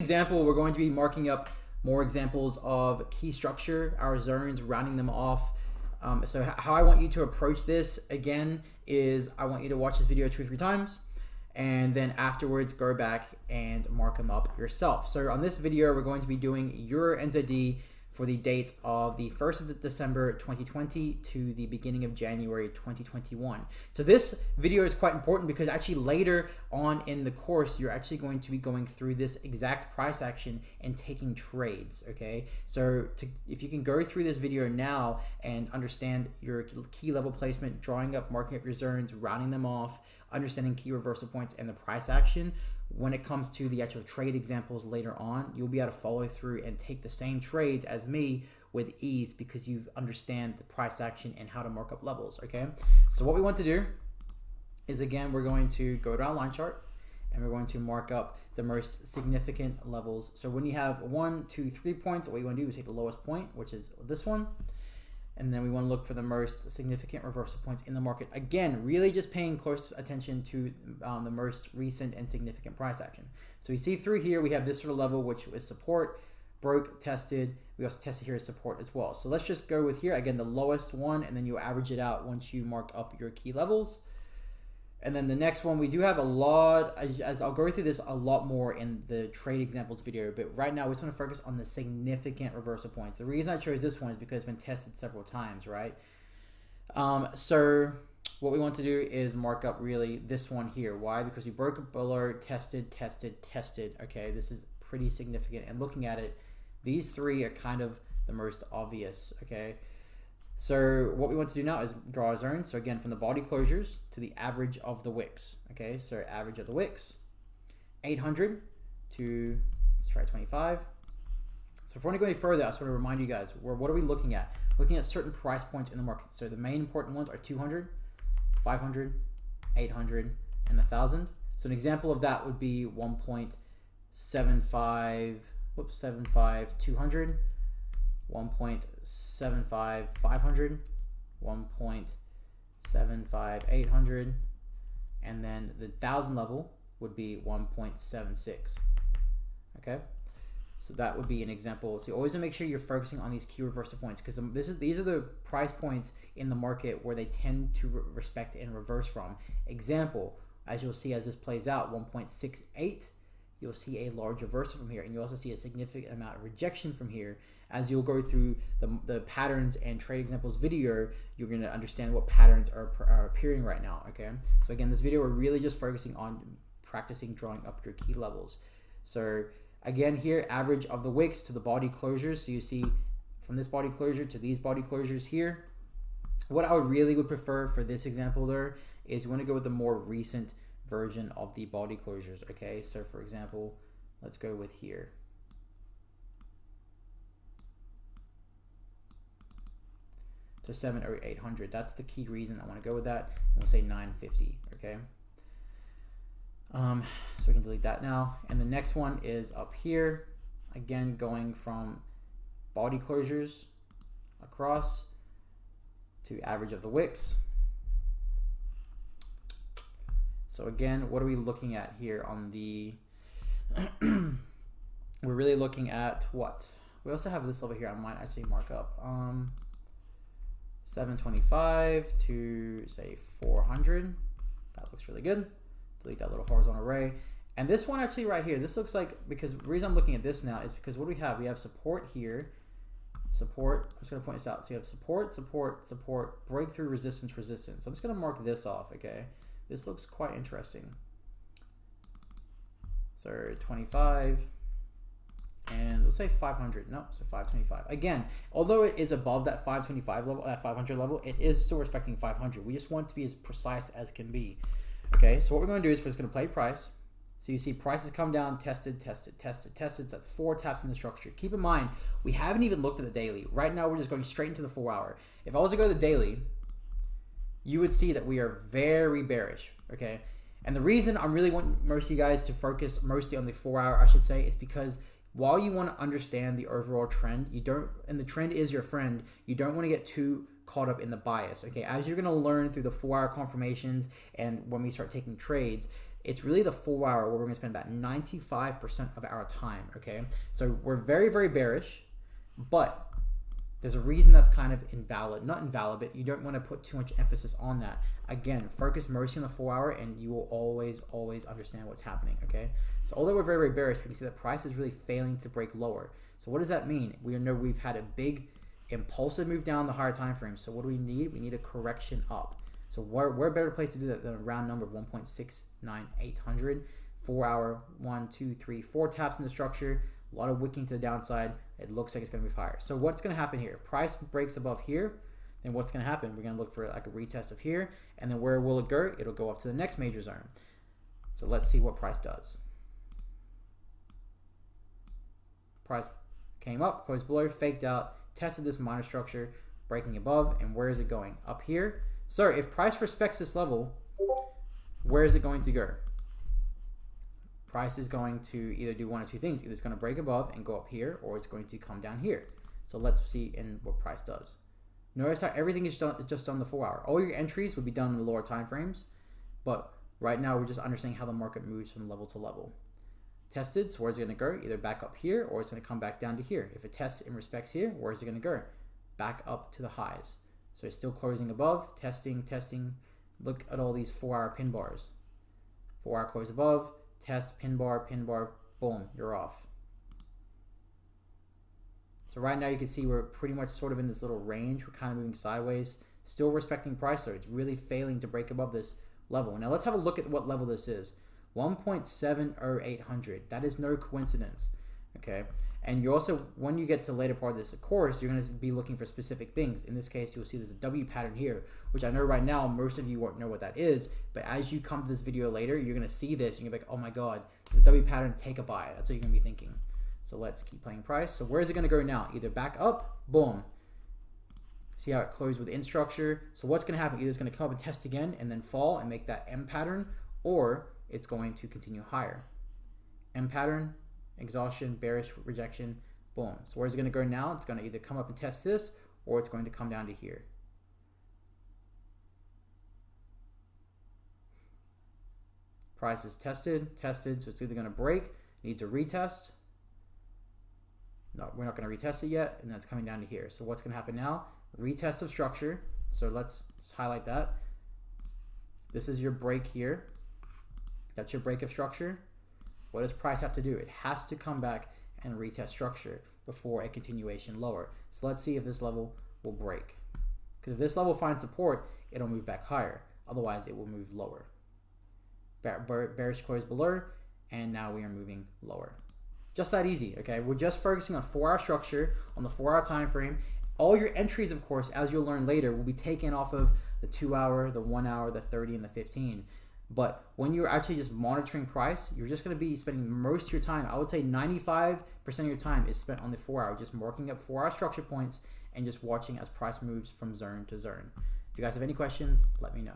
example, we're going to be marking up more examples of key structure, our zones, rounding them off. So how I want you to approach this, again, is I want you to watch this video 2 or 3 times, and then afterwards go back and mark them up yourself. So on this video, we're going to be doing EUR NZD for the dates of the 1st of December 2020 to the beginning of January 2021. So this video is quite important because actually later on in the course, you're actually going to be going through this exact price action and taking trades, okay? So if you can go through this video now and understand your key level placement, drawing up, marking up your zones, rounding them off, understanding key reversal points and the price action, when it comes to the actual trade examples later on, you'll be able to follow through and take the same trades as me with ease because you understand the price action and how to mark up levels, okay? So what we want to do is, again, we're going to go to our line chart and we're going to mark up the most significant levels. So when you have 1, 2, 3 points, what you want to do is take the lowest point, which is this one. And then we want to look for the most significant reversal points in the market. Again, really just paying close attention to the most recent and significant price action. So you see through here, we have this sort of level, which is support, broke, tested. We also tested here as support as well. So let's just go with here, again, the lowest one, and then you average it out once you mark up your key levels. And then the next one, we do have a lot, as I'll go through this a lot more in the trade examples video, but right now we just want to focus on the significant reversal points. The reason I chose this one is because it's been tested several times, right? So what we want to do is mark up really this one here. Why? Because we broke below, tested, tested, tested. Okay, this is pretty significant. And looking at it, these three are kind of the most obvious, okay? So what we want to do now is draw a zone. So again, from the body closures to the average of the wicks. Okay, so average of the wicks, 800 to, let's try 25. So if we want to go any further, I just want to remind you guys, what are we looking at? Looking at certain price points in the market. So the main important ones are 200, 500, 800, and 1,000. So an example of that would be 1.75, 200. 1.75 500, 1.75 800, and then the 1,000 level would be 1.76. Okay, so that would be an example. So you always want to make sure you're focusing on these key reversal points because these are the price points in the market where they tend to respect and reverse from. Example, as you'll see as this plays out, 1.68. You'll see a large reversal from here, and you also see a significant amount of rejection from here. As you'll go through the patterns and trade examples video, you're going to understand what patterns are appearing right now, okay? So again, this video, we're really just focusing on practicing drawing up your key levels. So again, here, average of the wicks to the body closures. So you see from this body closure to these body closures here. What I would prefer for this example there is you want to go with the more recent version of the body closures, okay? So for example, let's go with here. So 7 or 800, that's the key reason I want to go with that. And we'll say 950, okay? So we can delete that now. And the next one is up here, again, going from body closures across to average of the wicks. So again, what are we looking at here on the, we're really looking at what? We also have this level here, I might actually mark up. 725 to say 400. That looks really good. Delete that little horizontal array. And this one actually right here, this looks like, because the reason I'm looking at this now is because what do we have? We have support here. Support, I'm just gonna point this out. So you have support, support, support, breakthrough, resistance, resistance. So I'm just gonna mark this off, okay? This looks quite interesting. So 25. And let's say 500. No, so 525. Again, although it is above that 525 level, that 500 level, it is still respecting 500. We just want it to be as precise as can be. Okay, so what we're going to do is we're just going to play price. So you see prices come down, tested, tested, tested, tested. So that's 4 taps in the structure. Keep in mind, we haven't even looked at the daily. Right now, we're just going straight into the 4 hour. If I was to go to the daily, you would see that we are very bearish. Okay, and the reason I'm really wanting most of you guys to focus mostly on the 4 hour, I should say, is because while you want to understand the overall trend, you don't, and the trend is your friend, you don't want to get too caught up in the bias, okay? As you're going to learn through the 4 hour confirmations and when we start taking trades, It's really the 4 hour where we're going to spend about 95% of our time, okay? So we're very, very bearish, but there's a reason that's kind of invalid. Not invalid, but you don't want to put too much emphasis on that. Again, focus mostly on the 4 hour and you will always, always understand what's happening, okay? So although we're very, very bearish, we can see the price is really failing to break lower. So what does that mean? We know we've had a big impulsive move down the higher time frame. So what do we need? We need a correction up. So we're a better place to do that than a round number of 1.69800. 4 hour, 1, 2, 3, 4 taps in the structure. A lot of wicking to the downside. It looks like it's going to move higher. So what's going to happen here? If price breaks above here, then what's going to happen? We're going to look for like a retest of here. And then where will it go? It'll go up to the next major zone. So let's see what price does. Price came up, closed below, faked out, tested this minor structure, breaking above. And where is it going? Up here. So if price respects this level, where is it going to go? Price is going to either do one or two things. Either it's going to break above and go up here, or it's going to come down here. So let's see in what price does. Notice how everything is just on the 4 hour. All your entries would be done in the lower time frames, but right now we're just understanding how the market moves from level to level. Tested, so where's it going to go? Either back up here, or it's going to come back down to here. If it tests in respects here, where's it going to go? Back up to the highs. So it's still closing above, testing, testing. Look at all these 4 hour pin bars. 4 hour close above, test, pin bar, boom, you're off. So right now you can see we're pretty much sort of in this little range. We're kind of moving sideways, still respecting price, so it's really failing to break above this level. Now let's have a look at what level this is. 1.70800. That is no coincidence, okay? And you also, when you get to the later part of this course, you're going to be looking for specific things. In this case, you'll see there's a W pattern here, which I know right now most of you won't know what that is. But as you come to this video later, you're going to see this and you're going to be like, oh my God, there's a W pattern, take a buy. That's what you're going to be thinking. So let's keep playing price. So where is it going to go now? Either back up, boom. See how it closed with in structure. So what's going to happen? Either it's going to come up and test again and then fall and make that M pattern, or it's going to continue higher. M pattern, exhaustion, bearish, rejection, boom. So where's it going to go now? It's going to either come up and test this, or it's going to come down to here. Price is tested, so it's either going to break, needs a retest. No, we're not going to retest it yet, and that's coming down to here. So what's going to happen now? Retest of structure. So let's highlight that. This is your break here. That's your break of structure. What does price have to do? It has to come back and retest structure before a continuation lower. So let's see if this level will break. Because if this level finds support, it'll move back higher. Otherwise, it will move lower. Bearish close below, and now we are moving lower. Just that easy, okay? We're just focusing on 4 hour structure, on the 4 hour time frame. All your entries, of course, as you'll learn later, will be taken off of the 2 hour, the 1 hour, the 30, and the 15. But when you're actually just monitoring price, you're just going to be spending most of your time. I would say 95% of your time is spent on the 4 hour, just marking up 4 hour structure points and just watching as price moves from zone to zone. If you guys have any questions, let me know.